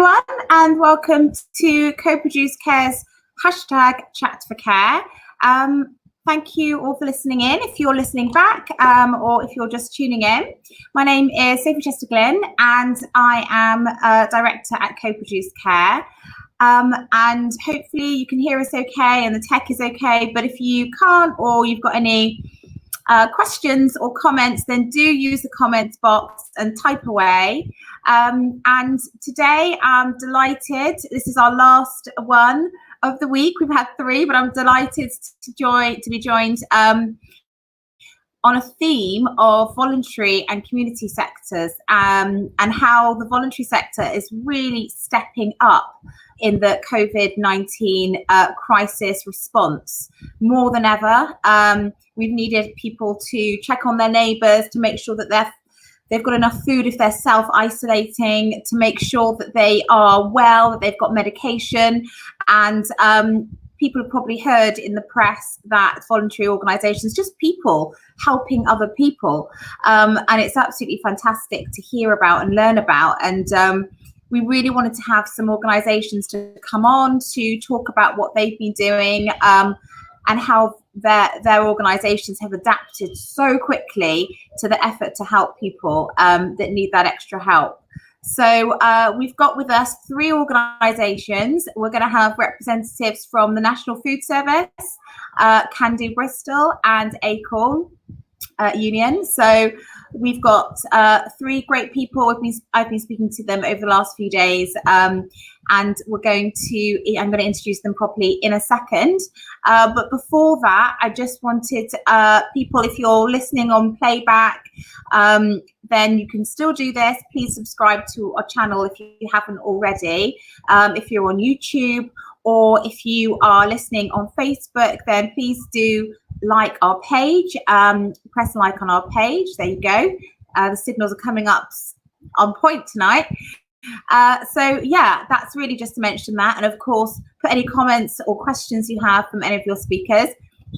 everyone, and welcome to Coproduce Care's #Chat for Care. Thank you all for listening in, if you're listening back or if you're just tuning in. My name is Sophie Chester-Glynn and I am a director at Coproduce Care. And hopefully you can hear us okay and the tech is okay, but if you can't or you've got any questions or comments, then do use the comments box and type away. And today I'm delighted, this is our last one of the week. We've had 3, but I'm delighted to be joined on a theme of voluntary and community sectors and how the voluntary sector is really stepping up in the COVID-19 crisis response more than ever. We've needed people to check on their neighbours, to make sure that they've got enough food if they're self-isolating, to make sure that they are well, that they've got medication. And people have probably heard in the press that voluntary organisations, just people helping other people. And it's absolutely fantastic to hear about and learn about. And we really wanted to have some organisations to come on to talk about what they've been doing and how their organisations have adapted so quickly to the effort to help people that need that extra help. So we've got with us 3 organisations. We're going to have representatives from the National Food Service, Do Bristol and Acorn Union. So we've got 3 great people. I've been speaking to them over the last few days, and I'm going to introduce them properly in a second. But before that, I just wanted people, if you're listening on playback, then you can still do this. Please subscribe to our channel if you haven't already. If you're on YouTube or if you are listening on Facebook, then please do like our page, press like on our page. There you go. The signals are coming up on point tonight. So yeah, that's really just to mention that. And of course, put any comments or questions you have from any of your speakers.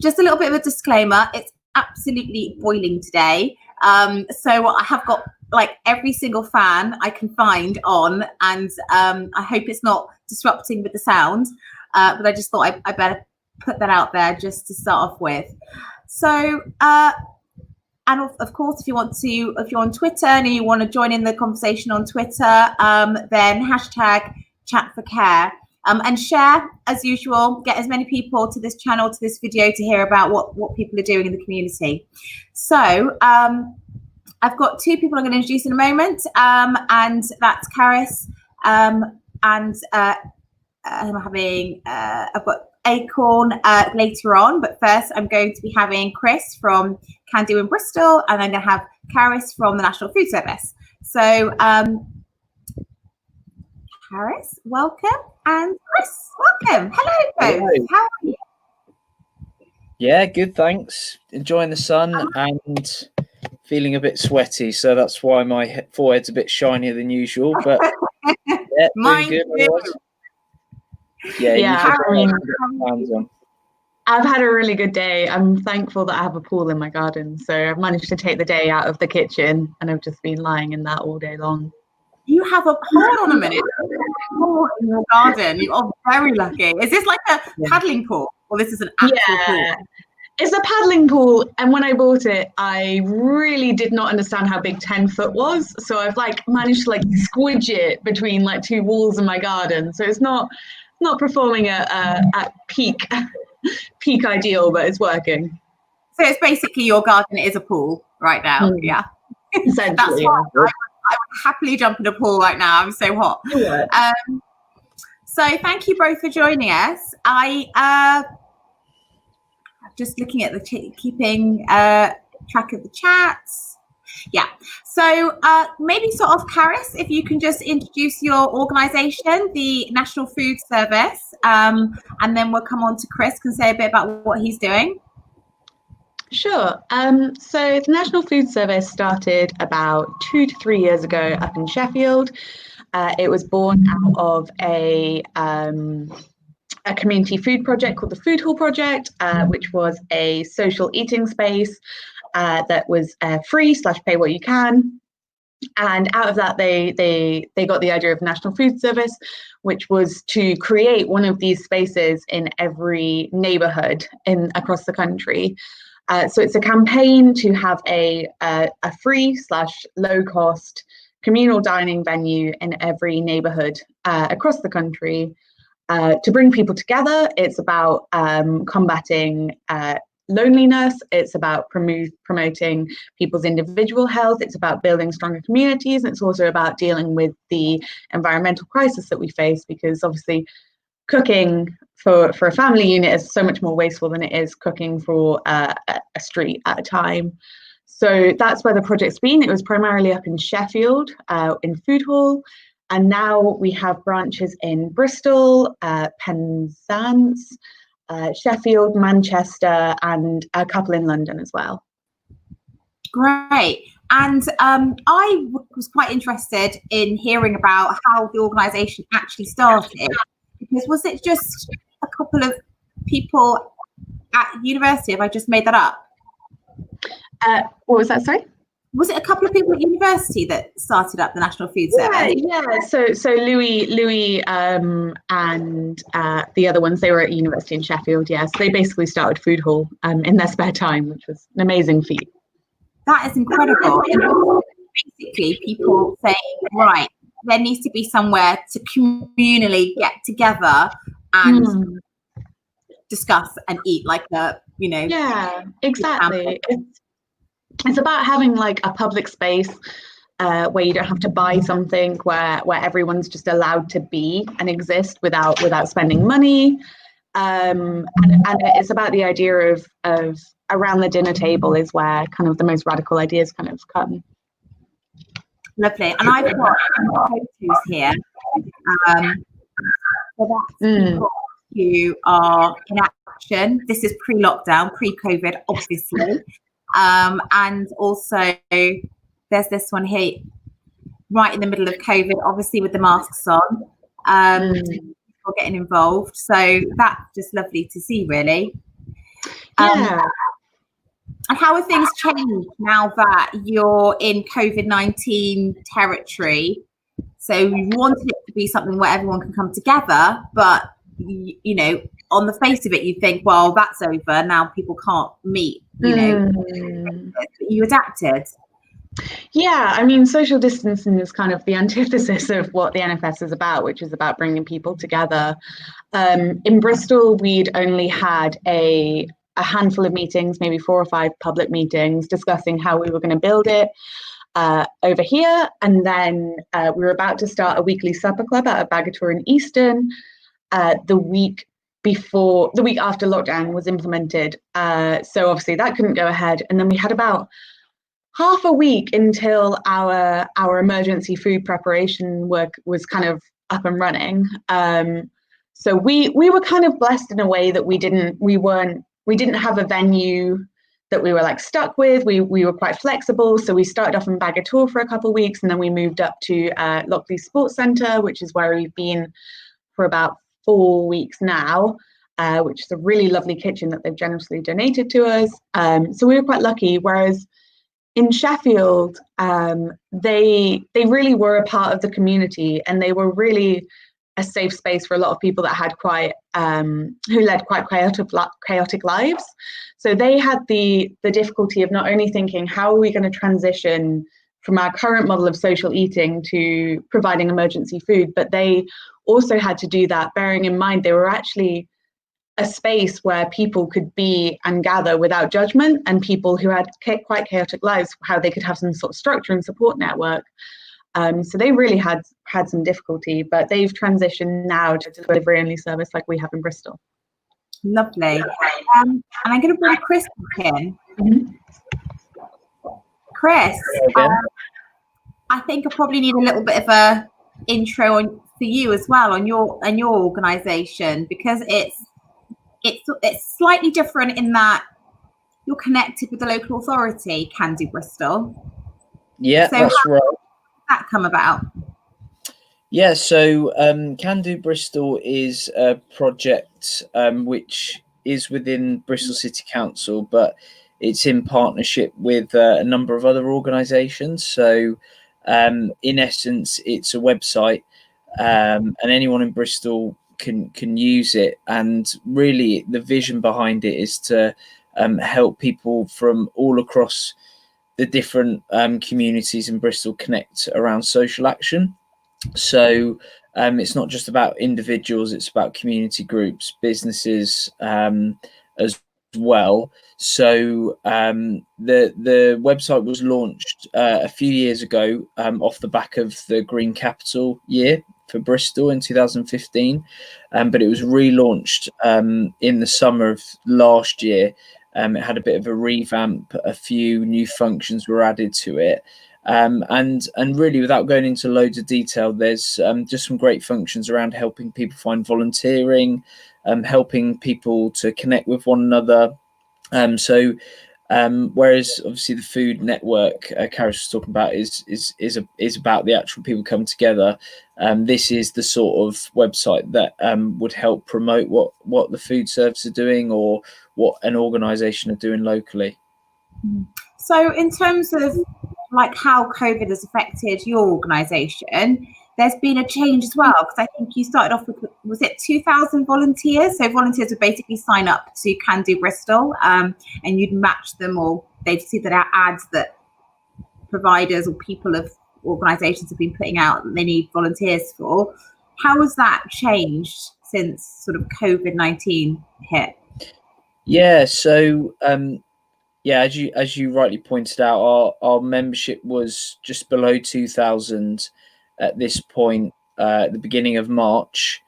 Just a little bit of a disclaimer, it's absolutely boiling today. So I have got like every single fan I can find on, and I hope it's not disrupting with the sound, but I just thought I better put that out there just to start off with. So and of course, if you're on Twitter and you want to join in the conversation on Twitter, then #Chat for Care, and share as usual. Get as many people to this channel, to this video, to hear about what people are doing in the community. So I've got 2 people I'm going to introduce in a moment, and that's Carys, and I'm having I've got Acorn later on, but first I'm going to be having Chris from Do in Bristol, and I'm going to have Carys from the National Food Service. So Carys, welcome, and Chris, welcome. Hello both. How are you? Yeah, good, thanks. Enjoying the sun and feeling a bit sweaty, so that's why my forehead's a bit shinier than usual, but yeah, mine good. too. Yeah. I've had a really good day. I'm thankful that I have a pool in my garden, so I've managed to take the day out of the kitchen and I've just been lying in that all day long. You have a hold on a minute. Pool in your garden. You are very lucky. Is this like a paddling pool, or this is an actual pool? It's a paddling pool, and when I bought it, I really did not understand how big 10 foot was. So I've managed to squidge it between 2 walls in my garden. So it's not performing at peak ideal, but it's working. So it's basically your garden is a pool right now. Yeah. Essentially. That's why I would happily jump in a pool right now. I'm so hot. Yeah. So thank you both for joining us. Just looking at keeping track of the chats. Yeah. So maybe sort of Carys, if you can just introduce your organisation, the National Food Service, and then we'll come on to Chris and say a bit about what he's doing. Sure. So the National Food Service started about 2 to 3 years ago up in Sheffield. It was born out of a community food project called the Food Hall Project, which was a social eating space that was free / pay what you can. And out of that, they got the idea of National Food Service, which was to create one of these spaces in every neighbourhood across the country. So it's a campaign to have a free / low cost communal dining venue in every neighbourhood across the country to bring people together. It's about combating loneliness. It's about promoting people's individual health. It's about building stronger communities. And it's also about dealing with the environmental crisis that we face, because obviously cooking for a family unit is so much more wasteful than it is cooking for a street at a time. So that's where the project's been. It was primarily up in Sheffield, in Food Hall, and now we have branches in Bristol, Penzance, Sheffield, Manchester, and a couple in London as well. Great. And I was quite interested in hearing about how the organisation actually started, because was it just a couple of people at university? Have I just made that up? What was that, sorry? Was it a couple of people at university that started up the National Food Service? Yeah. So Louis and the other ones, they were at university in Sheffield. Yeah, so they basically started Food Hall in their spare time, which was an amazing feat. That is incredible. And basically, people saying, right, there needs to be somewhere to communally get together and discuss and eat, like a, you know. Yeah, exactly. It's about having like a public space where you don't have to buy something, where everyone's just allowed to be and exist without spending money. And it's about the idea of around the dinner table is where kind of the most radical ideas kind of come. Lovely. And I've got photos here. So that's people who are in action. This is pre-lockdown, pre-COVID, obviously. And also there's this one here right in the middle of COVID, obviously with the masks on, people getting involved. So that's just lovely to see, really. Yeah. And how have things changed now that you're in COVID-19 territory? So you wanted it to be something where everyone can come together, but you know, on the face of it, you think, well, that's over now. People can't meet. You know, you adapted. Yeah, I mean, social distancing is kind of the antithesis of what the NFS is about, which is about bringing people together. In Bristol, we'd only had a handful of meetings, maybe 4 or 5 public meetings discussing how we were going to build it over here. And then we were about to start a weekly supper club at a Bagator in Easton the week after lockdown was implemented. So obviously that couldn't go ahead. And then we had about half a week until our emergency food preparation work was kind of up and running. So we were kind of blessed in a way that we didn't have a venue that we were like stuck with. We were quite flexible. So we started off in Bagator for a couple of weeks, and then we moved up to Lockley Sports Centre, which is where we've been for about 4 weeks now, which is a really lovely kitchen that they've generously donated to us. So we were quite lucky. Whereas in Sheffield, they really were a part of the community, and they were really a safe space for a lot of people that had who led quite chaotic lives. So they had the difficulty of not only thinking, how are we going to transition from our current model of social eating to providing emergency food, but they also had to do that bearing in mind they were actually a space where people could be and gather without judgment, and people who had quite chaotic lives, how they could have some sort of structure and support network. So they really had some difficulty, but they've transitioned now to delivery only service like we have in Bristol. Lovely. And I'm going to bring Chris back in. Chris, I think I probably need a little bit of a intro for you as well on your organisation, because it's slightly different in that you're connected with the local authority, Do Bristol. Yeah, so that's right. How did that come about? Yeah, so Do Bristol is a project which is within Bristol City Council, but it's in partnership with a number of other organisations. So In essence, it's a website, and anyone in Bristol can use it. And really, the vision behind it is to help people from all across the different communities in Bristol connect around social action. So it's not just about individuals, it's about community groups, businesses as well. So the website was launched a few years ago off the back of the Green Capital year for Bristol in 2015, but it was relaunched in the summer of last year. It had a bit of a revamp, a few new functions were added to it. And really, without going into loads of detail, there's just some great functions around helping people find volunteering, helping people to connect with one another. Whereas obviously the food network Carys was talking about is about the actual people coming together. This is the sort of website that would help promote what the food service are doing or what an organisation are doing locally. So in terms of like how COVID has affected your organisation, there's been a change as well, because I think you started off with, was it 2,000 volunteers? So volunteers would basically sign up to Can Do Bristol, and you'd match them, or they'd see that our ads that providers or people of organisations have been putting out that they need volunteers for. How has that changed since sort of COVID-19 hit? Yeah, so as you rightly pointed out, our membership was just below 2,000 at this point at the beginning of March,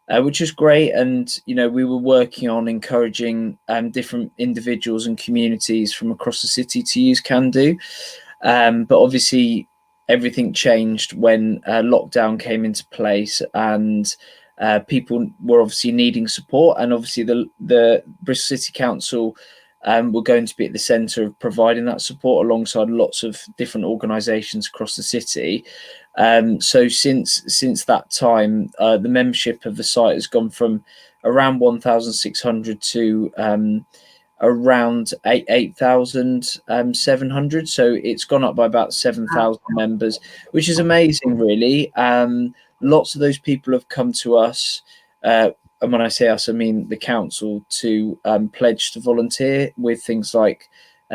which is great. And we were working on encouraging different individuals and communities from across the city to use Can Do, but obviously everything changed when lockdown came into place, and people were obviously needing support, and obviously the Bristol City Council we're going to be at the centre of providing that support alongside lots of different organisations across the city. So since that time, the membership of the site has gone from around 1,600 to around 8,700. So it's gone up by about 7,000 members, which is amazing, really. Lots of those people have come to us. And when I say us, I mean the council, to pledge to volunteer with things like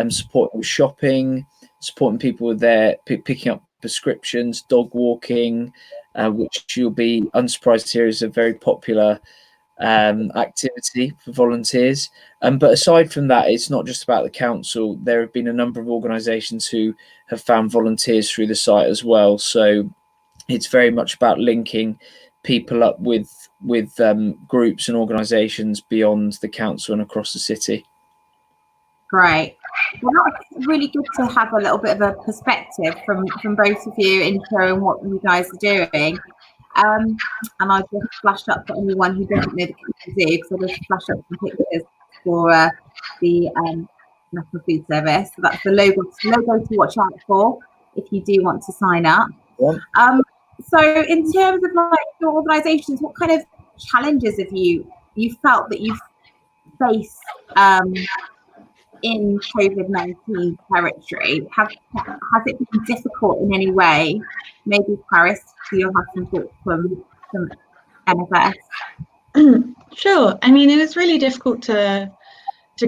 supporting with shopping, supporting people with their picking up prescriptions, dog walking, which you'll be unsurprised to hear is a very popular activity for volunteers. But aside from that, it's not just about the council. There have been a number of organisations who have found volunteers through the site as well. So it's very much about linking people up with groups and organisations beyond the council and across the city. Great. Well, that's really good to have a little bit of a perspective from both of you in showing what you guys are doing. And I just flashed up for anyone who doesn't know the Can Do, because I just flashed up some pictures for the National Food Service. So that's the logo to watch out for if you do want to sign up. Yeah. So in terms of like your organisations, what kind of challenges have you felt that you've faced in COVID-19 territory? Has it been difficult in any way? Maybe Carys, you'll have some thoughts from NFS. Sure. I mean, it was really difficult to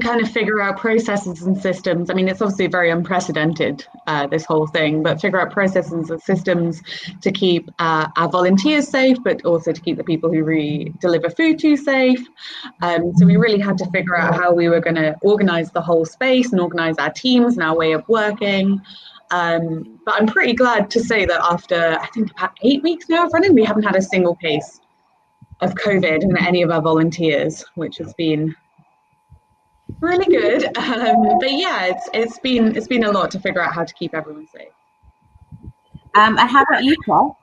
kind of figure out processes and systems. I mean, it's obviously very unprecedented, this whole thing, but figure out processes and systems to keep our volunteers safe, but also to keep the people who we deliver food to safe. So we really had to figure out how we were going to organise the whole space and organise our teams and our way of working. But I'm pretty glad to say that after, I think, about 8 weeks now of running, we haven't had a single case of COVID in any of our volunteers, which has been really good. But yeah, it's been a lot to figure out how to keep everyone safe. And how about you, Paul?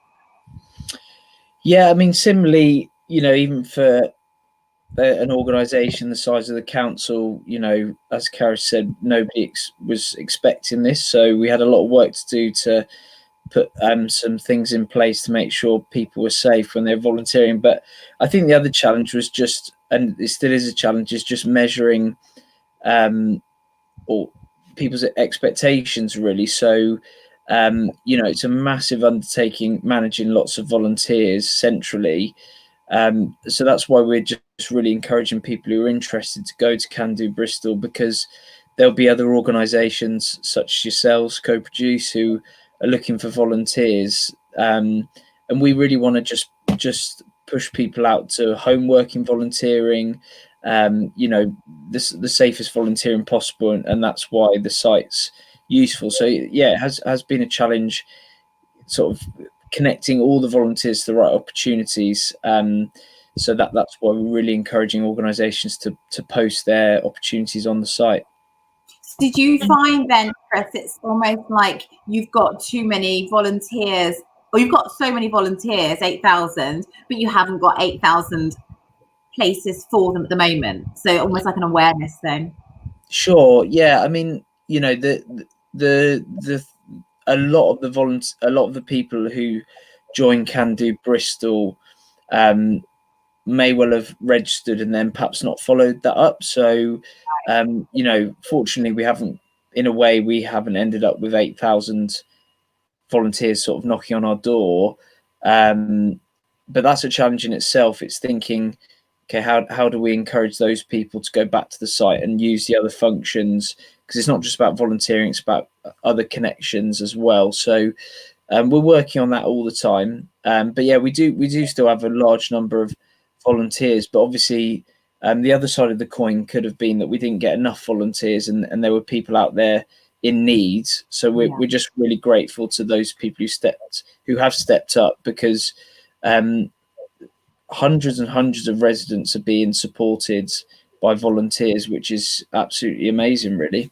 Yeah, I mean, similarly, even for an organisation the size of the council, as Carys said, nobody was expecting this, so we had a lot of work to do to put some things in place to make sure people were safe when they're volunteering. But I think the other challenge was just, and it still is a challenge, is just measuring or people's expectations, really. So It's a massive undertaking managing lots of volunteers centrally. So that's why we're just really encouraging people who are interested to go to Can Do Bristol, because there'll be other organisations such as yourselves, Coproduce, who are looking for volunteers. And we really want to just push people out to home working volunteering, the safest volunteering possible. And that's why the site's useful. So yeah, it has been a challenge sort of connecting all the volunteers to the right opportunities. So that's why we're really encouraging organisations to post their opportunities on the site. Did you find then, Chris, it's almost like you've got too many volunteers, or you've got so many volunteers, 8,000, but you haven't got 8,000 places for them at the moment? So almost like an awareness thing. Sure. Yeah. I mean, a lot of the people who join Can Do Bristol may well have registered and then perhaps not followed that up. So, fortunately, we haven't ended up with 8,000 volunteers sort of knocking on our door. But that's a challenge in itself. It's thinking, okay, how do we encourage those people to go back to the site and use the other functions? Because it's not just about volunteering, it's about other connections as well. So we're working on that all the time. But yeah, we do still have a large number of volunteers, but obviously the other side of the coin could have been that we didn't get enough volunteers and there were people out there in need. So we're just really grateful to those people who have stepped up, because hundreds and hundreds of residents are being supported by volunteers, which is absolutely amazing, really.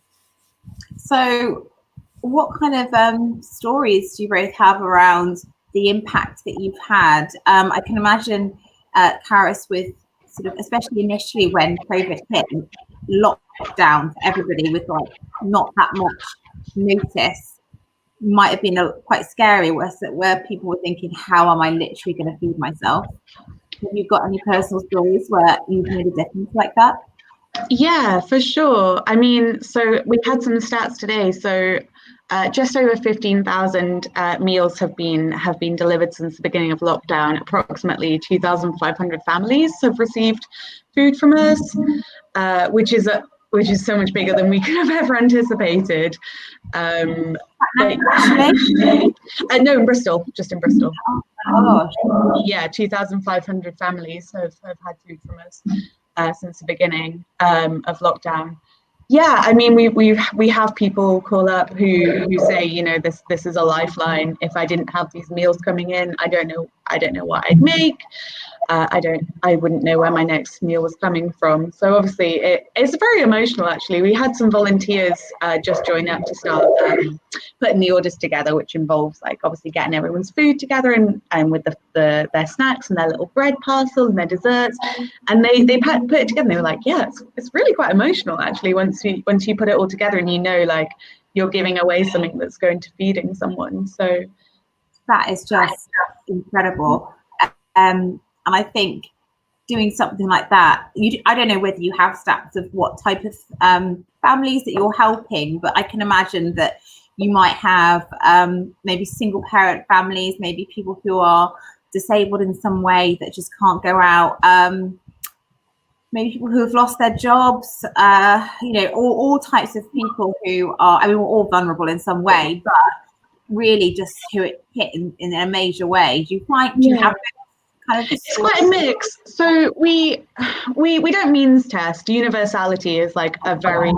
So what kind of stories do you both have around the impact that you've had? I can imagine, Carys, with sort of, especially initially when COVID hit, lockdown for everybody with like not that much notice, might have been quite scary, where people were thinking, how am I literally going to feed myself? Have you got any personal stories where you've made a difference like that? Yeah, for sure. I mean, so we had some stats today. So just over 15,000 meals have been delivered since the beginning of lockdown. Approximately 2,500 families have received food from us, which is so much bigger than we could have ever anticipated. No, in Bristol, just in Bristol. Oh. Yeah, 2,500 families have had food from us since the beginning of lockdown. Yeah, I mean, we have people call up who say, this is a lifeline. If I didn't have these meals coming in, I don't know what I'd make. I wouldn't know where my next meal was coming from. So obviously it's very emotional, actually. We had some volunteers just join up to start putting the orders together, which involves like obviously getting everyone's food together and with their snacks and their little bread parcel and their desserts. And they put it together and they were like, yeah, it's really quite emotional, actually, once you put it all together and like you're giving away something that's going to feeding someone. So that is just incredible. And I think doing something like that, I don't know whether you have stats of what type of families that you're helping, but I can imagine that you might have maybe single parent families, maybe people who are disabled in some way that just can't go out, maybe people who have lost their jobs, all types of people who are, I mean, we're all vulnerable in some way, but really just who it hit in a major way. Do you have kind of it's quite a mix. So we don't means test. Universality is like a very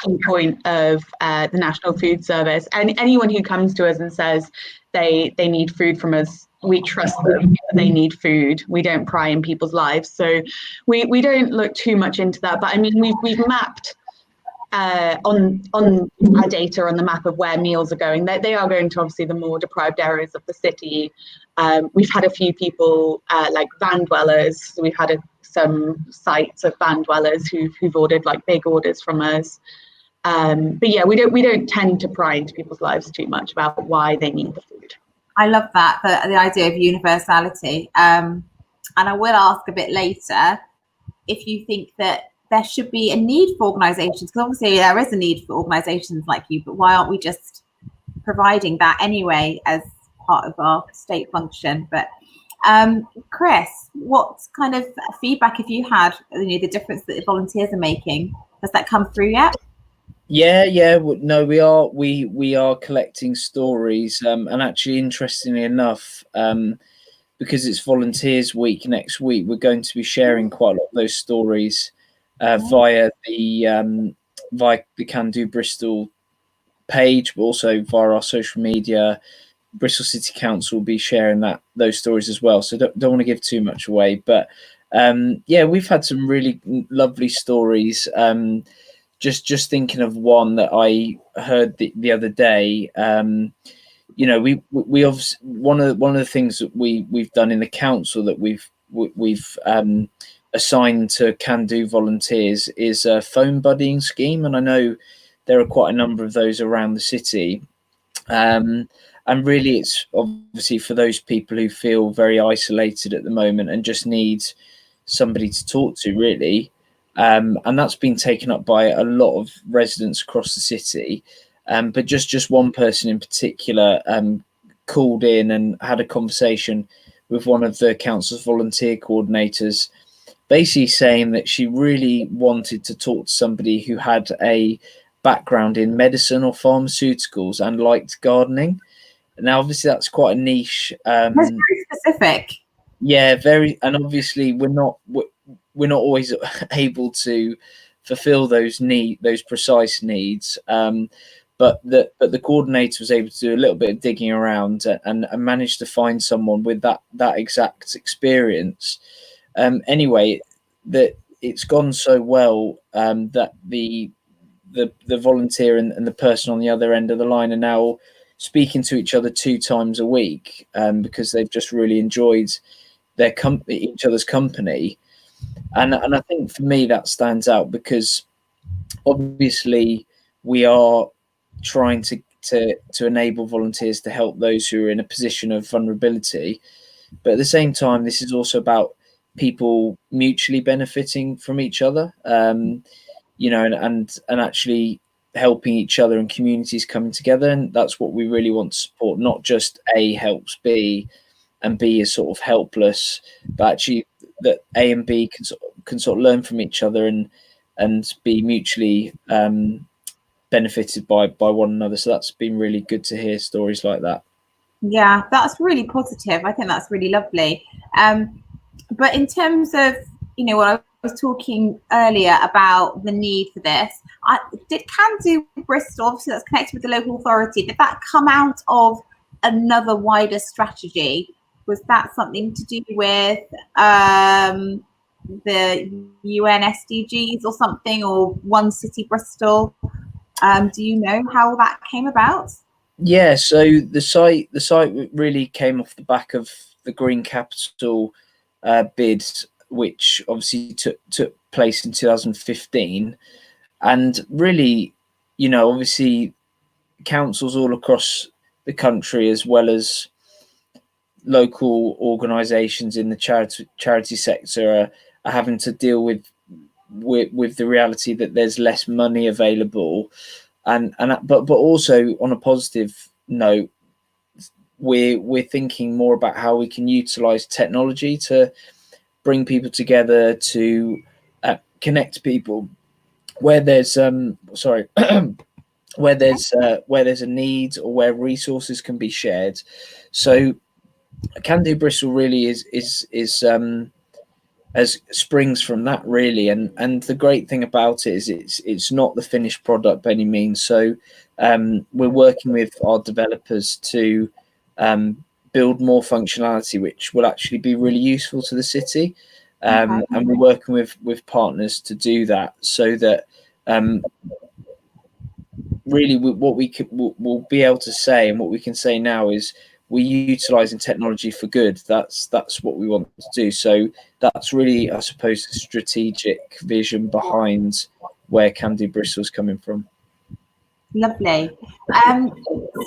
key point of the National Food Service, and anyone who comes to us and says they need food from us, we trust them. They need food. We don't pry in people's lives, so we don't look too much into that. But I mean, we've mapped on our data on the map of where meals are going. They are going to obviously the more deprived areas of the city. We've had a few people like van dwellers. So we've had some sites of van dwellers who've ordered like big orders from us. But yeah, we don't tend to pry into people's lives too much about why they need the food. I love that, the idea of universality. And I will ask a bit later if you think that there should be a need for organisations, because obviously there is a need for organisations like you, but why aren't we just providing that anyway as part of our state function. But Chris, what kind of feedback have you had, the difference that the volunteers are making? Has that come through yet? Yeah. No, we are collecting stories, and actually, interestingly enough, because it's Volunteers Week next week, we're going to be sharing quite a lot of those stories via the Can Do Bristol page, but also via our social media. Bristol City Council will be sharing those stories as well. So don't want to give too much away, but we've had some really lovely stories. Just thinking of one that I heard the other day. We obviously, one of the things that we've done in the council that we've assigned to Can Do volunteers is a phone buddying scheme, and I know there are quite a number of those around the city. And really, it's obviously for those people who feel very isolated at the moment and just need somebody to talk to, really. And that's been taken up by a lot of residents across the city. But just one person in particular called in and had a conversation with one of the council's volunteer coordinators, basically saying that she really wanted to talk to somebody who had a background in medicine or pharmaceuticals and liked gardening. Now, obviously, that's quite a niche. That's very specific. Yeah, very, and obviously, we're not always able to fulfil those precise needs. But the coordinator was able to do a little bit of digging around and managed to find someone with that exact experience. Anyway, that it's gone so well that the volunteer and the person on the other end of the line are now speaking to each other 2 times a week because they've just really enjoyed each other's company. And I think for me that stands out because obviously we are trying to enable volunteers to help those who are in a position of vulnerability, but at the same time this is also about people mutually benefiting from each other, and actually helping each other and communities coming together. And that's what we really want to support, not just A helps B and B is sort of helpless, but actually that A and B can sort of learn from each other and be mutually benefited by one another. So that's been really good to hear stories like that. Yeah, that's really positive. I think that's really lovely. But in terms of, what I was talking earlier about the need for this, did Can Do Bristol, obviously that's connected with the local authority, did that come out of another wider strategy? Was that something to do with the UN SDGs or something, or One City Bristol? Do you know how that came about? Yeah, so the site really came off the back of the Green Capital bid, which obviously took place in 2015. And really, obviously councils all across the country, as well as local organisations in the charity sector, are having to deal with the reality that there's less money available, but also on a positive note, we're thinking more about how we can utilise technology to bring people together, to connect people where there's where there's a need or where resources can be shared. So Can Do Bristol really is as springs from that, really, and the great thing about it is it's not the finished product by any means. So we're working with our developers to build more functionality which will actually be really useful to the city, and we're working with partners to do that, so that really what we'll be able to say, and what we can say now, is we're utilising technology for good. That's what we want to do. So that's really, I suppose, the strategic vision behind where Can Do Bristol is coming from. Lovely.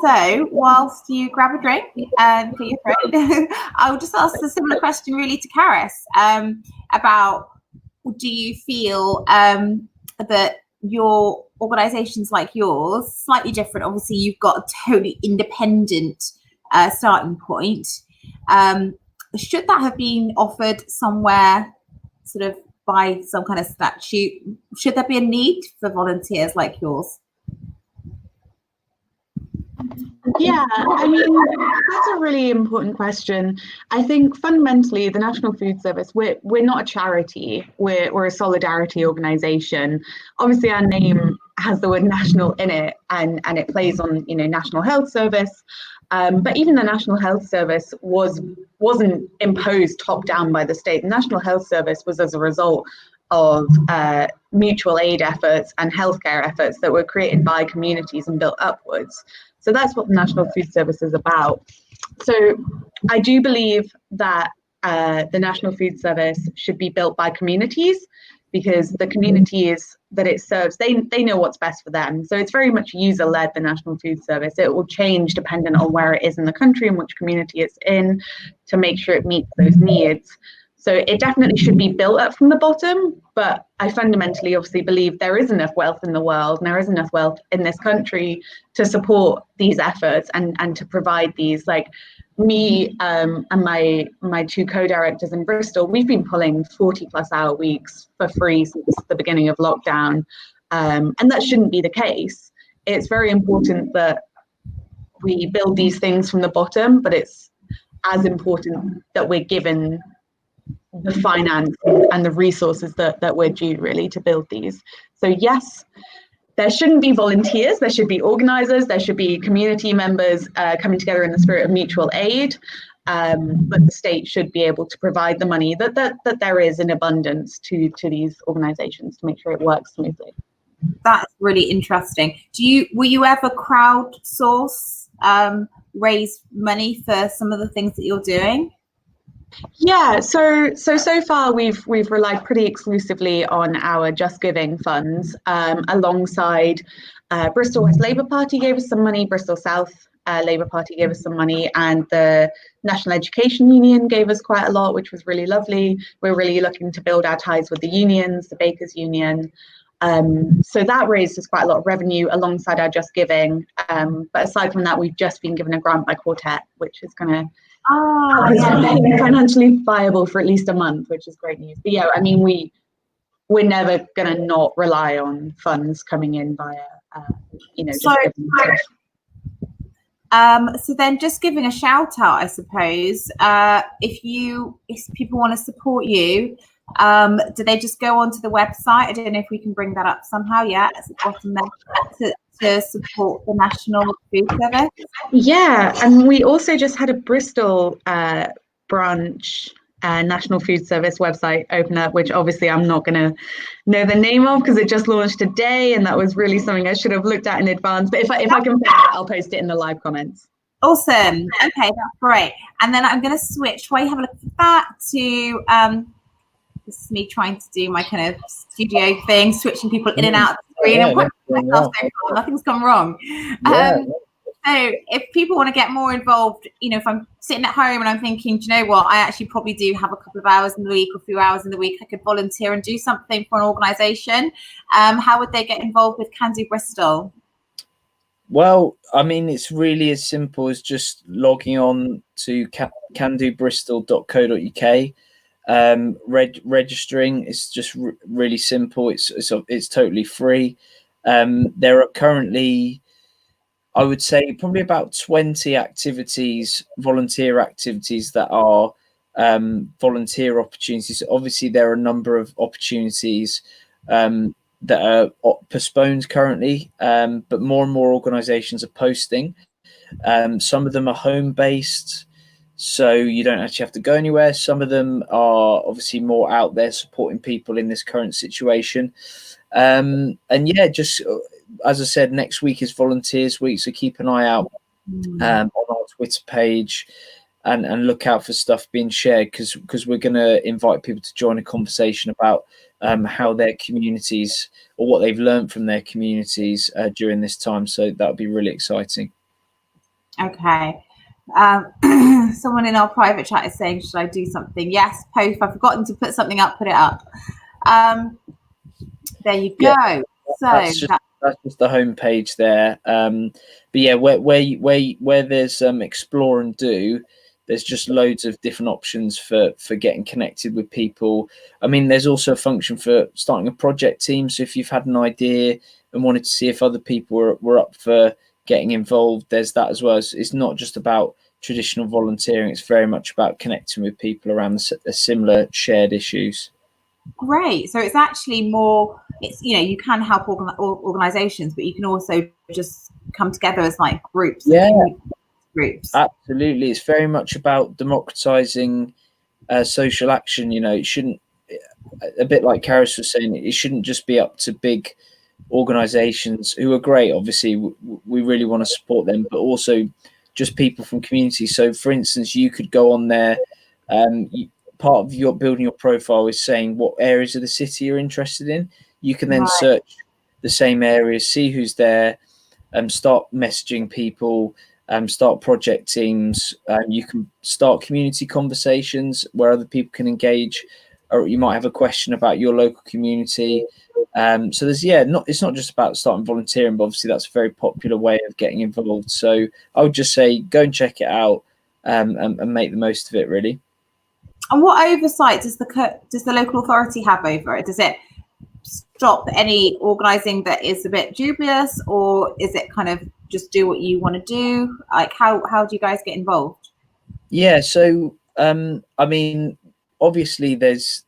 So whilst you grab a drink for your friend, I'll just ask a similar question really to Carys about, do you feel that your organisations like yours, slightly different. Obviously, you've got a totally independent starting point. Should that have been offered somewhere, sort of by some kind of statute? Should there be a need for volunteers like yours? Yeah, I mean, that's a really important question. I think fundamentally, the National Food Service, we're not a charity, we're a solidarity organisation. Obviously, our name has the word national in it, and it plays on, you know, National Health Service. But even the National Health Service wasn't imposed top down by the state. The National Health Service was as a result of mutual aid efforts and healthcare efforts that were created by communities and built upwards. So that's what the National Food Service is about. So I do believe that the National Food Service should be built by communities, because the communities that it serves, they know what's best for them. So it's very much user-led, the National Food Service. It will change depending on where it is in the country and which community it's in to make sure it meets those needs. So it definitely should be built up from the bottom, but I fundamentally obviously believe there is enough wealth in the world and there is enough wealth in this country to support these efforts and to provide these. Like me and my two co-directors in Bristol, we've been pulling 40+ hour weeks for free since the beginning of lockdown, and that shouldn't be the case. It's very important that we build these things from the bottom, but it's as important that we're given the finance and the resources that we're due, really, to build these. So yes, there shouldn't be volunteers, there should be organisers, there should be community members coming together in the spirit of mutual aid, but the state should be able to provide the money that there is in abundance to these organisations to make sure it works smoothly. That's really interesting. Will you ever crowdsource, raise money for some of the things that you're doing? Yeah, so far we've relied pretty exclusively on our Just Giving funds, alongside Bristol West Labour Party gave us some money, Bristol South Labour Party gave us some money, and the National Education Union gave us quite a lot, which was really lovely. We're really looking to build our ties with the unions, the Bakers Union. So that raised us quite a lot of revenue alongside our Just Giving. But aside from that, we've just been given a grant by Quartet, which is going to be financially viable for at least a month, which is great news. But yeah, I mean, we're never going to not rely on funds coming in via, Just Giving. So then just giving a shout out, I suppose, if people want to support you, do they just go onto the website? I don't know if we can bring that up somehow. Yeah, at the bottom there, to support the National Food Service. Yeah, and we also just had a Bristol branch National Food Service website open up, which obviously I'm not going to know the name of because it just launched today, and that was really something I should have looked at in advance. But if I can find it, I'll post it in the live comments. Awesome. Okay, that's great. And then I'm going to switch while you have a look at that to this is me trying to do my kind of studio thing, switching people in and out of the screen. And nothing's gone wrong. So if people want to get more involved, if I'm sitting at home and I'm thinking, do you know what, I actually probably do have a couple of hours in the week or a few hours in the week, I could volunteer and do something for an organisation. How would they get involved with Can Do Bristol? Well, I mean, it's really as simple as just logging on to candobristol.co.uk. Registering is just really simple. It's totally free. There are currently, I would say, probably about 20 volunteer activities that are volunteer opportunities. Obviously, there are a number of opportunities that are postponed currently, but more and more organisations are posting. Some of them are home-based, so you don't actually have to go anywhere. Some of them are obviously more out there supporting people in this current situation. And yeah, just as I said, next week is Volunteers Week, so keep an eye out on our Twitter page and look out for stuff being shared, because we're going to invite people to join a conversation about how their communities or what they've learned from their communities during this time. So that'll be really exciting. Okay. Someone in our private chat is saying, should I do something? Yes, post. If I've forgotten to put something up, put it up. There you go. Yeah. That's just the homepage there. But yeah, where there's explore and do, there's just loads of different options for getting connected with people. I mean, there's also a function for starting a project team. So if you've had an idea and wanted to see if other people were up for getting involved, there's that as well. It's not just about traditional volunteering. It's very much about connecting with people around the similar shared issues. Great. So it's actually more, it's, you know, you can help organizations, but you can also just come together as like groups. Yeah, groups. Absolutely. It's very much about democratizing social action. You know, it shouldn't, a bit like Carys was saying, it shouldn't just be up to big organizations who are great. Obviously, we really want to support them, but also just people from communities. So for instance, you could go on there, part of your building your profile is saying what areas of the city you're interested in. You can then search the same areas, see who's there, start messaging people, start project teams. You can start community conversations where other people can engage, or you might have a question about your local community. So there's, it's not just about starting volunteering, but obviously that's a very popular way of getting involved. So I would just say go and check it out, and make the most of it, really. And what oversight does the local authority have over it? Does it stop any organising that is a bit dubious, or is it kind of just do what you want to do? Like how do you guys get involved? Yeah, so I mean, obviously there's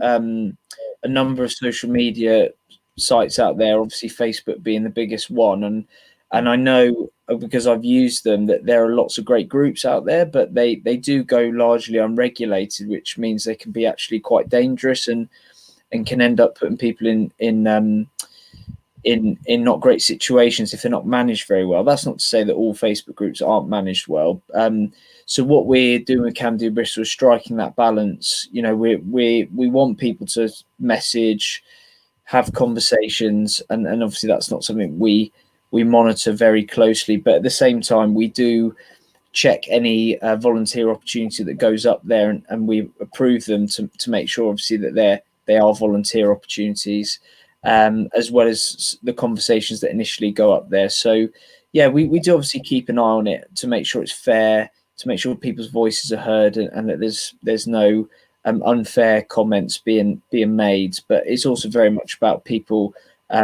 a number of social media sites out there, obviously Facebook being the biggest one, and I know, because I've used them, that there are lots of great groups out there, but they do go largely unregulated, which means they can be actually quite dangerous and can end up putting people in not great situations if they're not managed very well. That's not to say that all Facebook groups aren't managed well. So what we're doing with Do Bristol is striking that balance. You know, we want people to message, have conversations, and obviously that's not something we monitor very closely, but at the same time we do check any volunteer opportunity that goes up there, and we approve them to make sure obviously that they are volunteer opportunities, as well as the conversations that initially go up there. So yeah, we do obviously keep an eye on it to make sure it's fair, to make sure people's voices are heard, and that there's no unfair comments being made, but it's also very much about people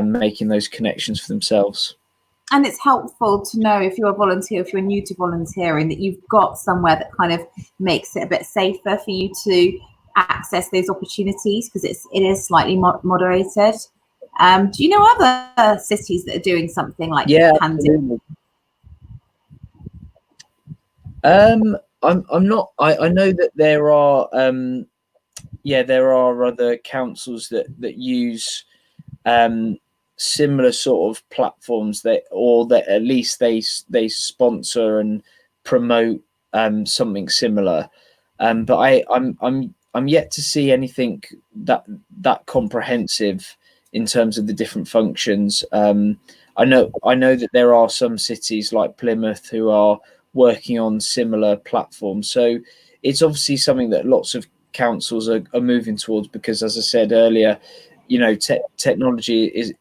making those connections for themselves. And it's helpful to know, if you're a volunteer, if you're new to volunteering, that you've got somewhere that kind of makes it a bit safer for you to access those opportunities, because it is slightly moderated. Do you know other cities that are doing something like Absolutely. I'm not. I know that there are other councils that use similar sort of platforms that at least they sponsor and promote something similar. But I'm yet to see anything that comprehensive in terms of the different functions. I know that there are some cities like Plymouth who are working on similar platforms. So it's obviously something that lots of councils are moving towards, because, as I said earlier, you know, technology is,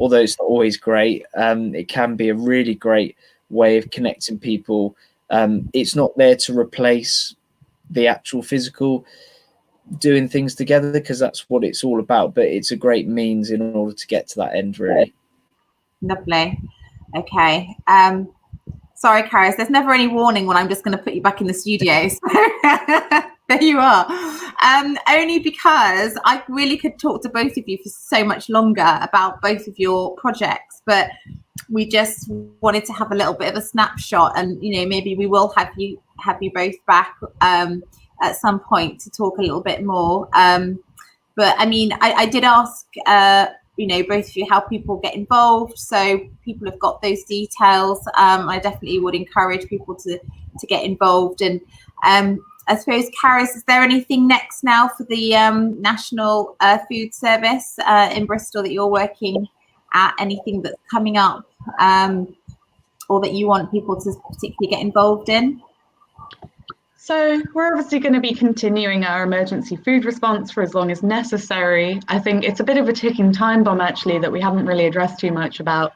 although it's not always great, it can be a really great way of connecting people. It's not there to replace the actual physical doing things together, because that's what it's all about, but it's a great means in order to get to that end, really. Lovely. Okay. Sorry, Carys, there's never any warning when I'm just going to put you back in the studio. So there you are. Only because I really could talk to both of you for so much longer about both of your projects, but we just wanted to have a little bit of a snapshot, and you know, maybe we will have you both back at some point to talk a little bit more. But I mean, I did ask you know, both of you how people get involved, so people have got those details. I definitely would encourage people to get involved. And I suppose, Carys, is there anything next now for the National Food Service in Bristol that you're working at? Anything that's coming up, or that you want people to particularly get involved in? So we're obviously going to be continuing our emergency food response for as long as necessary. I think it's a bit of a ticking time bomb, actually, that we haven't really addressed too much about.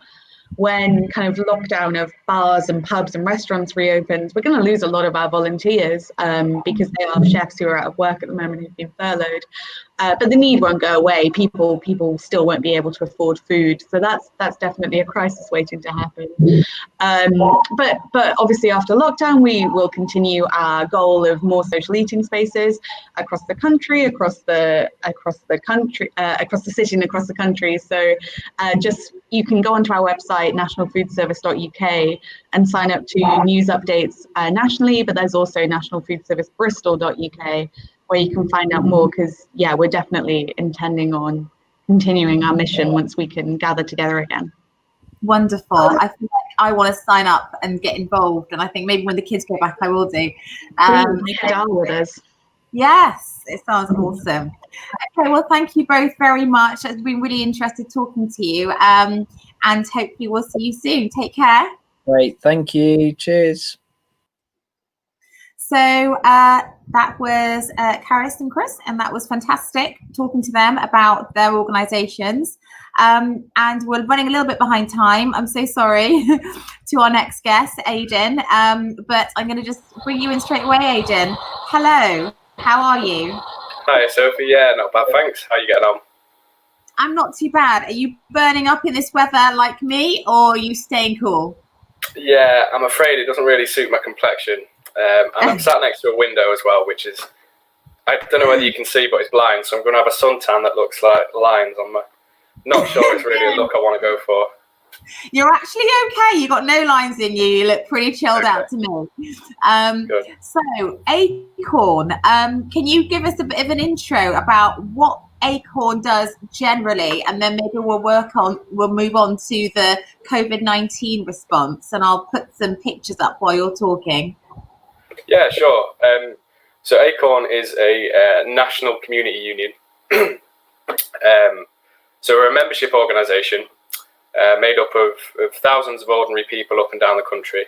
When kind of lockdown of bars and pubs and restaurants reopens, we're going to lose a lot of our volunteers because they are chefs who are out of work at the moment who've been furloughed. But the need won't go away. People still won't be able to afford food. So that's definitely a crisis waiting to happen. But obviously after lockdown, we will continue our goal of more social eating spaces across the country, across the city and across the country. So just you can go onto our website, nationalfoodservice.uk, and sign up to news updates nationally. But there's also nationalfoodservicebristol.uk, where you can find out more, because we're definitely intending on continuing our mission once we can gather together again. Wonderful. I feel like I want to sign up and get involved, and I think maybe when the kids go back I will do. Make a deal with us. Yes, it sounds awesome. Okay, well, thank you both very much. It's been really interesting talking to you, and hopefully we'll see you soon. Take care. Great, thank you. Cheers. So that was Carys and Chris, and that was fantastic talking to them about their organisations. And we're running a little bit behind time. I'm so sorry to our next guest, Aidan. But I'm going to just bring you in straight away, Aidan. Hello, how are you? Hi, Sophie. Yeah, not bad, thanks. How are you getting on? I'm not too bad. Are you burning up in this weather like me, or are you staying cool? Yeah, I'm afraid it doesn't really suit my complexion. And I'm sat next to a window as well, which is, I don't know whether you can see, but it's blind. So I'm going to have a suntan that looks like lines on my, not sure it's really a look I want to go for. You're actually okay. You got no lines in you. You look pretty chilled out to me. Good. So Acorn, can you give us a bit of an intro about what Acorn does generally, and then maybe we'll move on to the COVID-19 response, and I'll put some pictures up while you're talking. Yeah, sure. So Acorn is a national community union. So we're a membership organisation made up of thousands of ordinary people up and down the country.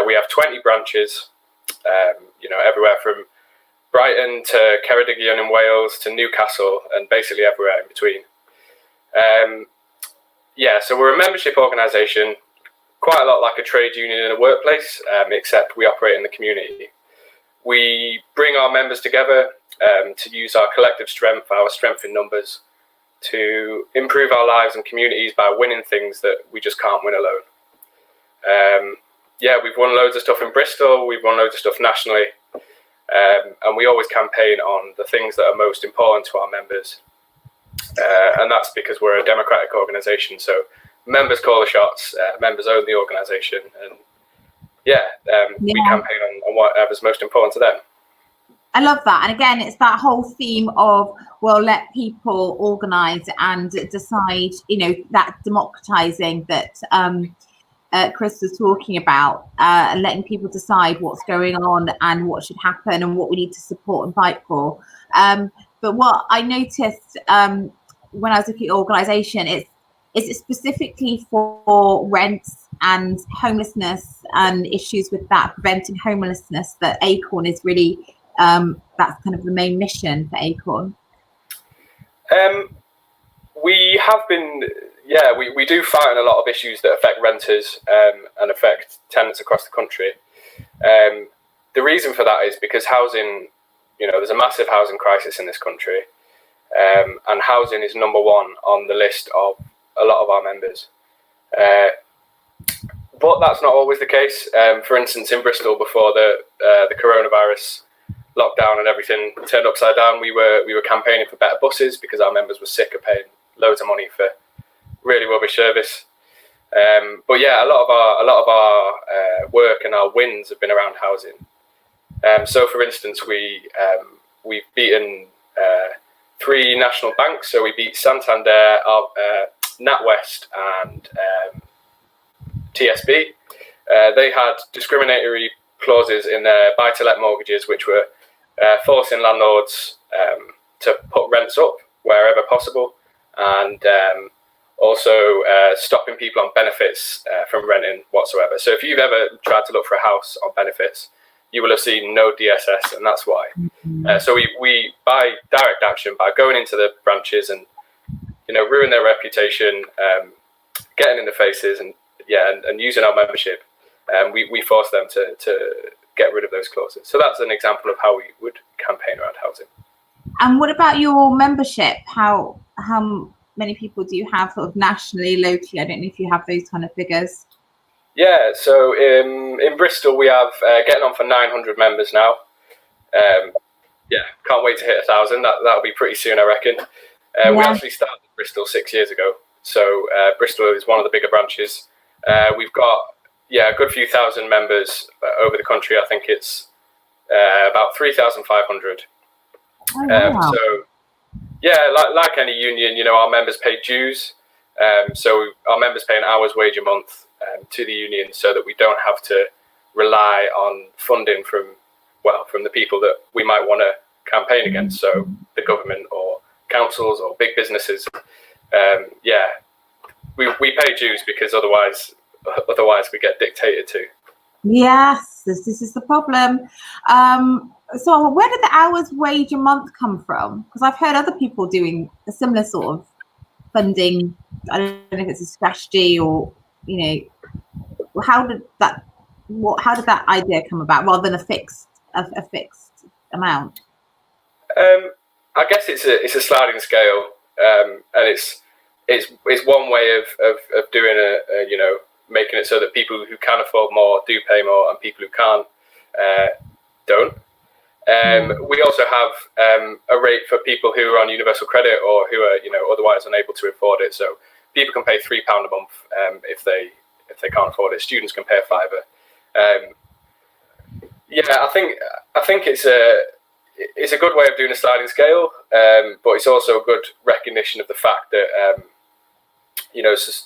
We have 20 branches, everywhere from Brighton to Ceredigion in Wales to Newcastle, and basically everywhere in between. So we're a membership organisation, quite a lot like a trade union in a workplace, except we operate in the community. We bring our members together to use our collective strength, our strength in numbers, to improve our lives and communities by winning things that we just can't win alone. We've won loads of stuff in Bristol, we've won loads of stuff nationally, and we always campaign on the things that are most important to our members. And that's because we're a democratic organisation, so members call the shots, members own the organisation, and we campaign on whatever's most important to them. I love that. And again, it's that whole theme of, well, let people organise and decide, that democratising that Chris was talking about, and letting people decide what's going on and what should happen and what we need to support and fight for. But what I noticed when I was looking at organisation, is it specifically for rents and homelessness and issues with that, preventing homelessness, that Acorn is really, that's kind of the main mission for Acorn? We have been, we do fight on a lot of issues that affect renters and affect tenants across the country. The reason for that is because housing, there's a massive housing crisis in this country, and housing is number one on the list of a lot of our members. But that's not always the case. For instance, in Bristol, before the coronavirus lockdown and everything turned upside down, we were campaigning for better buses because our members were sick of paying loads of money for really rubbish service. But a lot of our work and our wins have been around housing. So, for instance, we've beaten 3 national banks. So we beat Santander, NatWest, and TSB. They had discriminatory clauses in their buy-to-let mortgages, which were forcing landlords to put rents up wherever possible, and also stopping people on benefits from renting whatsoever. So if you've ever tried to look for a house on benefits, you will have seen no DSS, and that's why. So we by direct action, by going into the branches and ruin their reputation, getting in the faces, and using our membership, we force them to get rid of those clauses. So that's an example of how we would campaign around housing. And what about your membership? How many people do you have sort of nationally, locally? I don't know if you have those kind of figures. Yeah, so in Bristol we have getting on for 900 members now. Can't wait to hit 1,000. That'll be pretty soon, I reckon. We actually started Bristol 6 years ago, so Bristol is one of the bigger branches. We've got a good few thousand members over the country. I think it's about 3,500. Oh, wow. So like any union, our members pay dues. So our members pay an hour's wage a month to the union, so that we don't have to rely on funding from the people that we might want to campaign against. So the government or councils or big businesses. We pay dues because otherwise we get dictated to. Yes, this is the problem. So where did the hour's wage a month come from? Because I've heard other people doing a similar sort of funding. I don't know if it's a strategy or, how did that idea come about rather than a fixed amount? I guess it's a sliding scale, and it's one way of doing making it so that people who can afford more do pay more, and people who can't don't. We also have a rate for people who are on universal credit or who are otherwise unable to afford it. So people can pay £3 a month if they can't afford it. Students can pay £5. I think it's a good way of doing a sliding scale, but it's also a good recognition of the fact that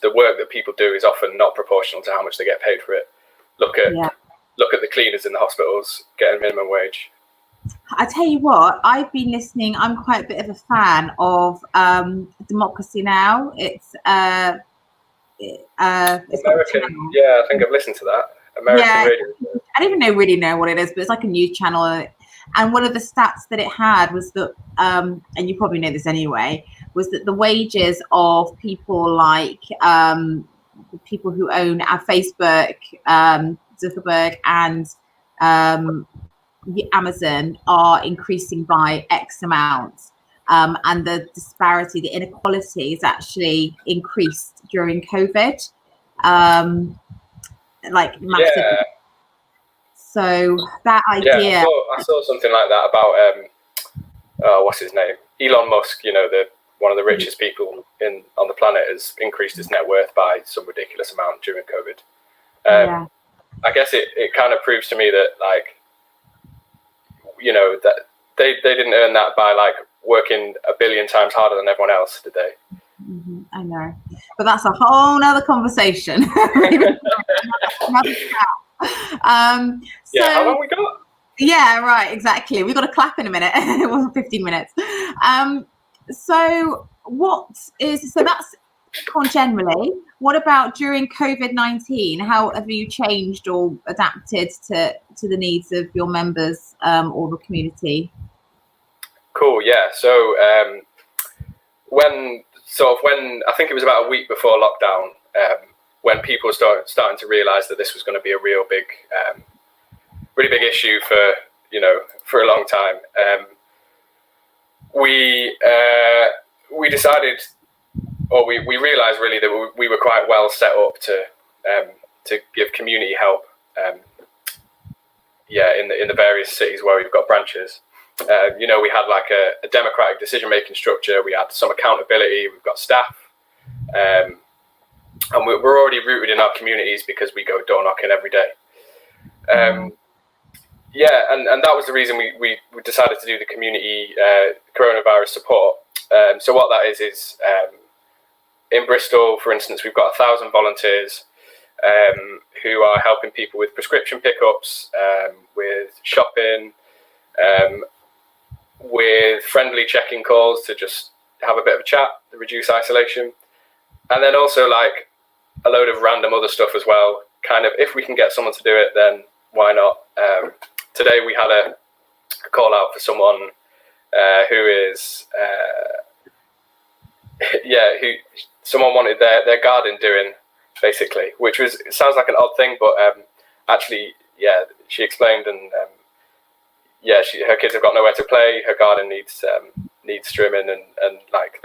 the work that people do is often not proportional to how much they get paid for it. Look at the cleaners in the hospitals getting minimum wage. I tell you what, I've been listening. I'm quite a bit of a fan of Democracy Now! It's American. Yeah, I think I've listened to that. American radio. I don't even really know what it is, but it's like a news channel. And one of the stats that it had was that, and you probably know this anyway, was that the wages of people like people who own Facebook, Zuckerberg, and Amazon are increasing by X amount. And the disparity, the inequality is actually increased during COVID. Massive. Yeah. So that idea. Yeah, I saw something like that about what's his name? Elon Musk. One of the richest people on the planet has increased his net worth by some ridiculous amount during COVID. I guess it kind of proves to me that that they didn't earn that by working a billion times harder than everyone else, did they? Mm-hmm, I know, but that's a whole nother conversation. How long we got? Yeah, right, exactly. We've got to clap in a minute. 15 minutes. So that's generally. What about during COVID-19? How have you changed or adapted to the needs of your members or the community? Cool. Yeah. So when I think it was about a week before lockdown, when people starting to realise that this was going to be a really big issue for a long time, we decided, or we realised really that we were quite well set up to give community help. In the various cities where we've got branches. We had a democratic decision-making structure. We had some accountability. We've got staff, and we're already rooted in our communities because we go door knocking every day. And that was the reason we decided to do the community coronavirus support. So what that is in Bristol, for instance, we've got 1,000 volunteers who are helping people with prescription pickups, with shopping, with friendly check-in calls to just have a bit of a chat to reduce isolation, and then also a load of random other stuff as well. Kind of, if we can get someone to do it, then why not today we had a call out for someone who is who someone wanted their garden doing, basically, which it sounds like an odd thing, but actually, she explained, and her kids have got nowhere to play. Her garden needs trimming, and like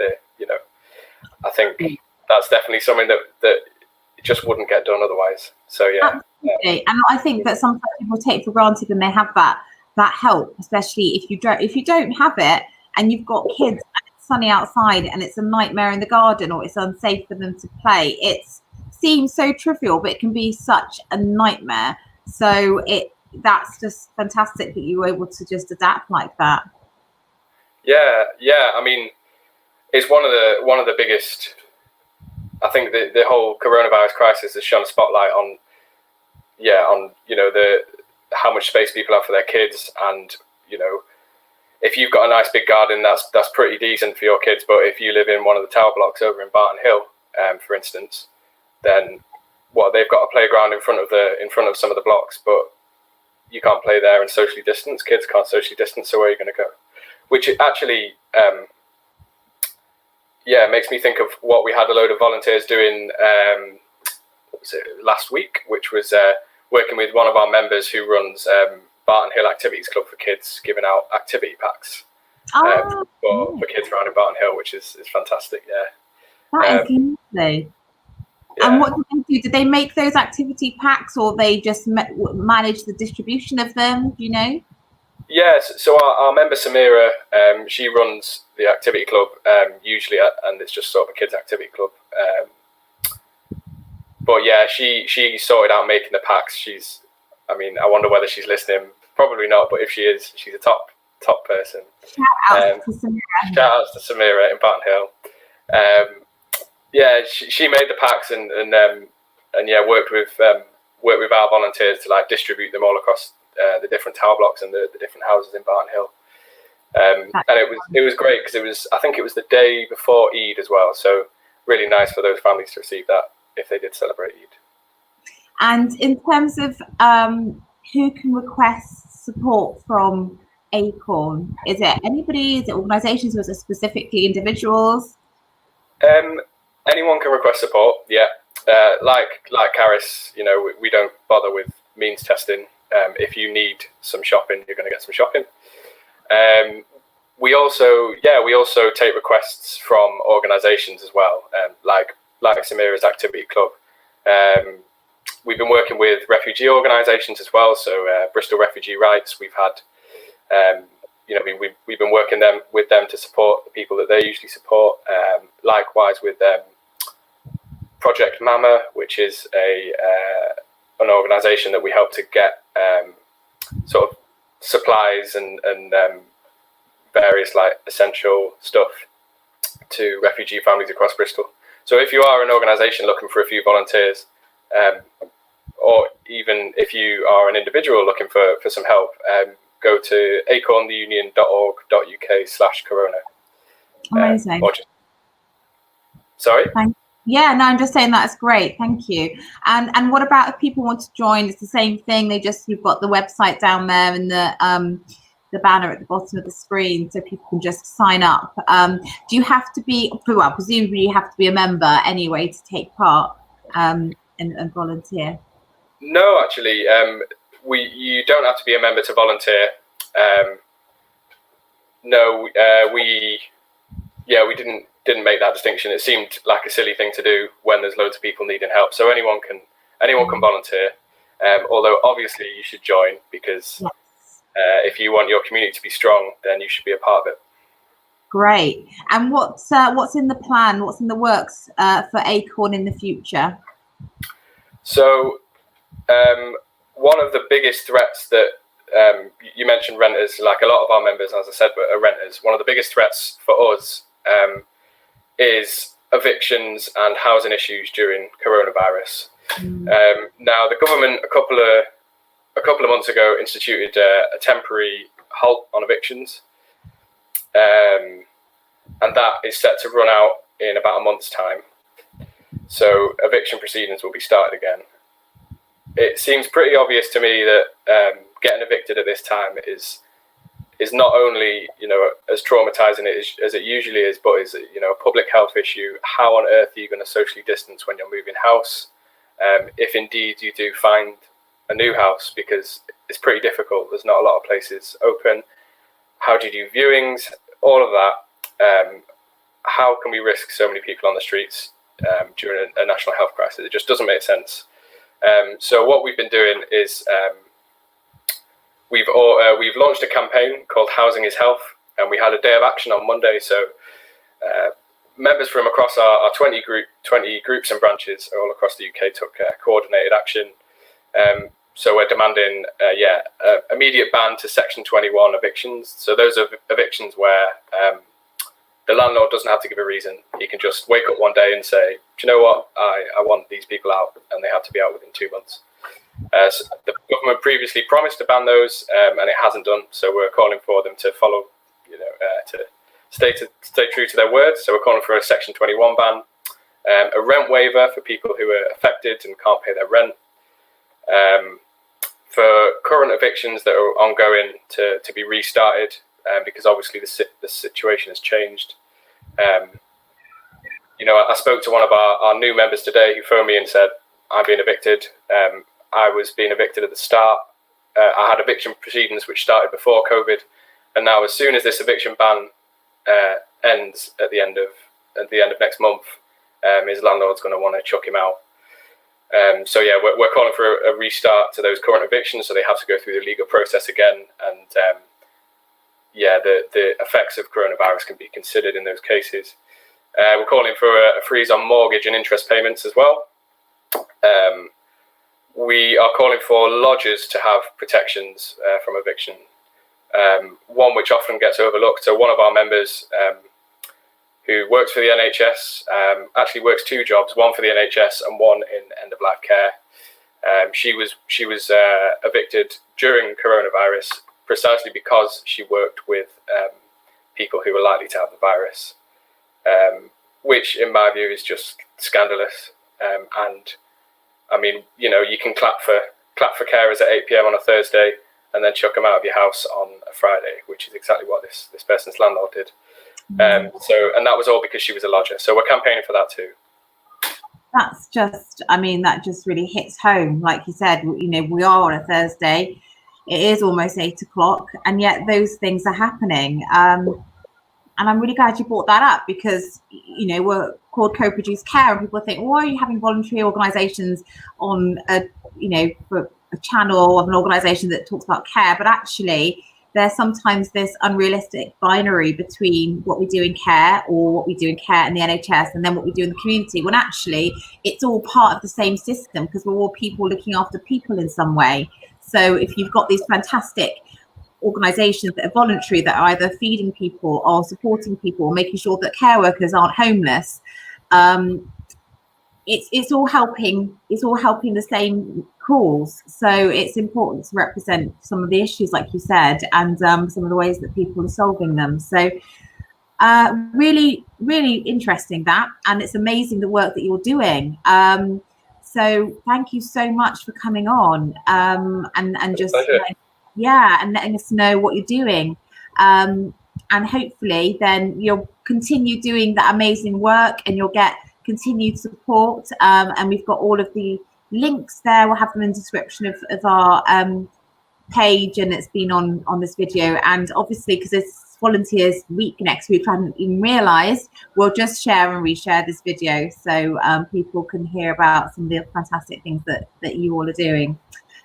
I think that's definitely something that just wouldn't get done otherwise. So absolutely. And I think that sometimes people take for granted when they have that help, especially if you don't have it and you've got kids and it's sunny outside and it's a nightmare in the garden, or it's unsafe for them to play. It seems so trivial, but it can be such a nightmare. So that's just fantastic that you were able to just adapt like that. Yeah. I mean, it's one of the biggest. I think the whole coronavirus crisis has shone a spotlight on how much space people have for their kids, and if you've got a nice big garden, that's pretty decent for your kids. But if you live in one of the tower blocks over in Barton Hill, for instance, then they've got a playground in front of some of the blocks, but you can't play there and socially distance. Kids can't socially distance, so where are you going to go? Which actually makes me think of what we had a load of volunteers doing last week, which was working with one of our members who runs Barton Hill Activities Club for kids, giving out activity packs for kids around in Barton Hill, which is fantastic. That is lovely. And what did they do? Did they make those activity packs, or they just manage the distribution of them? Do you know? Yes, so our member Samira, she runs the activity club usually, and it's just sort of a kids activity club. But she sorted out making the packs. I wonder whether she's listening. Probably not, but if she is, she's a top person. Shout out to Samira in Barton Hill. She made the packs and worked with our volunteers to like distribute them all across the different tower blocks and the different houses in Barton Hill. And it was great because I think it was the day before Eid as well. So really nice for those families to receive that if they did celebrate Eid. And in terms of who can request support from Acorn, is it anybody? Is it organisations? Or is it specifically individuals? Anyone can request support. Yeah, like Carys, we don't bother with means testing. If you need some shopping, you're going to get some shopping. We also take requests from organisations as well, like Samira's Activity Club. We've been working with refugee organisations as well. So Bristol Refugee Rights, we've had, we've been working with them to support the people that they usually support. Likewise with Project Mama, which is an organisation that we help to get sort of supplies and various like essential stuff to refugee families across Bristol. So if you are an organisation looking for a few volunteers, or even if you are an individual looking for some help, go to acornunion.org.uk/corona. Amazing. Sorry? Yeah, no, I'm just saying that's great. Thank you. And what about if people want to join? It's the same thing. You've got the website down there and the banner at the bottom of the screen, so people can just sign up. Do you have to be? Well, presumably you have to be a member anyway to take part and volunteer. No, actually, you don't have to be a member to volunteer. We didn't make that distinction. It seemed like a silly thing to do when there's loads of people needing help. So anyone can volunteer. Although obviously you should join, because if you want your community to be strong, then you should be a part of it. Great. And what's in the plan? What's in the works for Acorn in the future? So one of the biggest threats that you mentioned renters, like a lot of our members, as I said, are renters. One of the biggest threats for us is evictions and housing issues during coronavirus. Now, the government a couple of months ago instituted a temporary halt on evictions, and that is set to run out in about a month's time. So eviction proceedings will be started again. It seems pretty obvious to me that getting evicted at this time is not only, you know, as traumatizing as it usually is, but is, you know, a public health issue. How on earth are you going to socially distance when you're moving house? If indeed you do find a new house, because it's pretty difficult. There's not a lot of places open. How do you do viewings? All of that. How can we risk so many people on the streets during a national health crisis? It just doesn't make sense. So what we've been doing is we've launched a campaign called Housing is Health, and we had a day of action on Monday. So members from across our 20 groups and branches all across the UK took coordinated action. So we're demanding immediate ban to Section 21 evictions. So those are evictions where the landlord doesn't have to give a reason. He can just wake up one day and say, do you know what, I want these people out, and they have to be out within 2 months. So the government previously promised to ban those, and it hasn't done. So we're calling for them to follow, you know, to stay true to their words. So we're calling for a Section 21 ban, a rent waiver for people who are affected and can't pay their rent, for current evictions that are ongoing to be restarted, because obviously the situation has changed. You know, I spoke to one of our new members today who phoned me and said, I'm being evicted. I was being evicted at the start. I had eviction proceedings which started before COVID, and now as soon as this eviction ban ends at the end of next month, his landlord's going to want to chuck him out. So yeah, we're calling for a restart to those current evictions, so they have to go through the legal process again, and the effects of coronavirus can be considered in those cases. We're calling for a freeze on mortgage and interest payments as well. We are calling for lodgers to have protections from eviction, one which often gets overlooked. So one of our members who works for the NHS actually works 2 jobs, one for the NHS and one in end-of-life care. She was evicted during coronavirus precisely because she worked with people who were likely to have the virus, which in my view is just scandalous. And I mean, you know, you can clap for carers at 8 PM on a Thursday and then chuck them out of your house on a Friday, which is exactly what this person's landlord did. And that was all because she was a lodger. So we're campaigning for that too. That's just, I mean, that just really hits home. Like you said, you know, we are on a Thursday. It is almost 8 o'clock, and yet those things are happening. And I'm really glad you brought that up, because, you know, we're called Coproduce Care, and people think, why are you having voluntary organisations on for a channel of an organisation that talks about care? But actually, there's sometimes this unrealistic binary between what we do in care, or what we do in care in the NHS, and then what we do in the community, when actually it's all part of the same system, because we're all people looking after people in some way. So if you've got these fantastic organisations that are voluntary, that are either feeding people or supporting people, or making sure that care workers aren't homeless, it's all helping the same cause. So it's important to represent some of the issues, like you said, and some of the ways that people are solving them. So really, really interesting that, and it's amazing the work that you're doing. So thank you so much for coming on, and just and letting us know what you're doing, and hopefully then you'll continue doing that amazing work, and you'll get continued support, and we've got all of the links there. We'll have them in the description of our page, and it's been on this video. And obviously, because it's Volunteers Week next week, I hadn't even realised, we'll just share and reshare this video so people can hear about some of the fantastic things that you all are doing.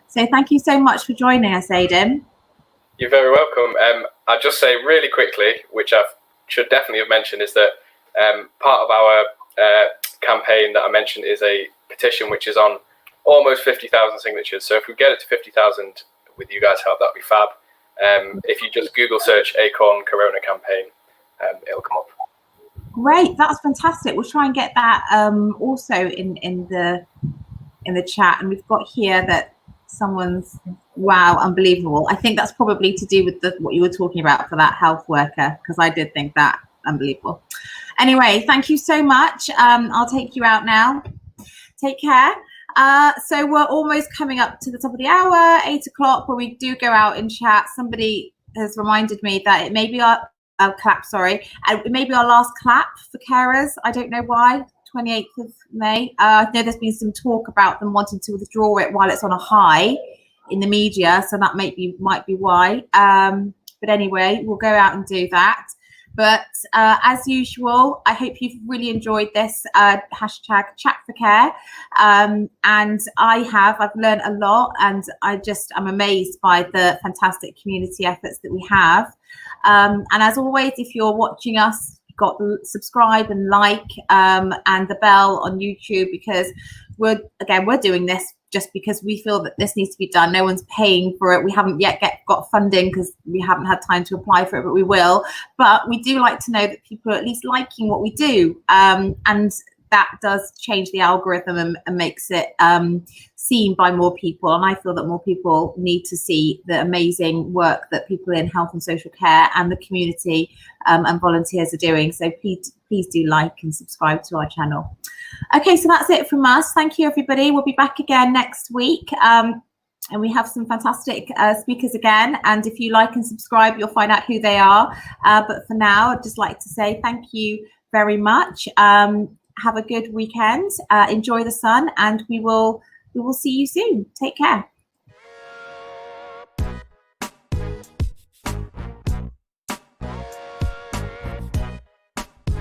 So thank you so much for joining us, Aidan. You're very welcome. I'll just say really quickly, which I should definitely have mentioned, is that part of our campaign that I mentioned is a petition which is on almost 50,000 signatures. So if we get it to 50,000 with you guys' help, that'd be fab. If you just Google search Acorn Corona campaign, it'll come up. Great, that's fantastic. We'll try and get that also in the chat. And we've got here that someone's, wow, unbelievable. I think that's probably to do with what you were talking about for that health worker, because I did think that unbelievable. Anyway, thank you so much. I'll take you out now. Take care. So we're almost coming up to the top of the hour, 8 o'clock, where we do go out and chat. Somebody has reminded me that it may be our clap, it may be our last clap for carers. I don't know why. 28th of May. I know there's been some talk about them wanting to withdraw it while it's on a high in the media, so that might be why. But anyway, we'll go out and do that. But as usual, I hope you've really enjoyed this hashtag Chat for Care. And I've learned a lot, and I'm amazed by the fantastic community efforts that we have. And as always, if you're watching us, you've got to subscribe and like and the bell on YouTube, because we're doing this just because we feel that this needs to be done. No one's paying for it. We haven't yet got funding because we haven't had time to apply for it, but we will. But we do like to know that people are at least liking what we do. And that does change the algorithm and makes it seen by more people. And I feel that more people need to see the amazing work that people in health and social care and the community and volunteers are doing. So please do like and subscribe to our channel. Okay, so that's it from us. Thank you, everybody. We'll be back again next week. And we have some fantastic speakers again. And if you like and subscribe, you'll find out who they are. But for now, I'd just like to say thank you very much. Have a good weekend. Enjoy the sun, and we will see you soon. Take care.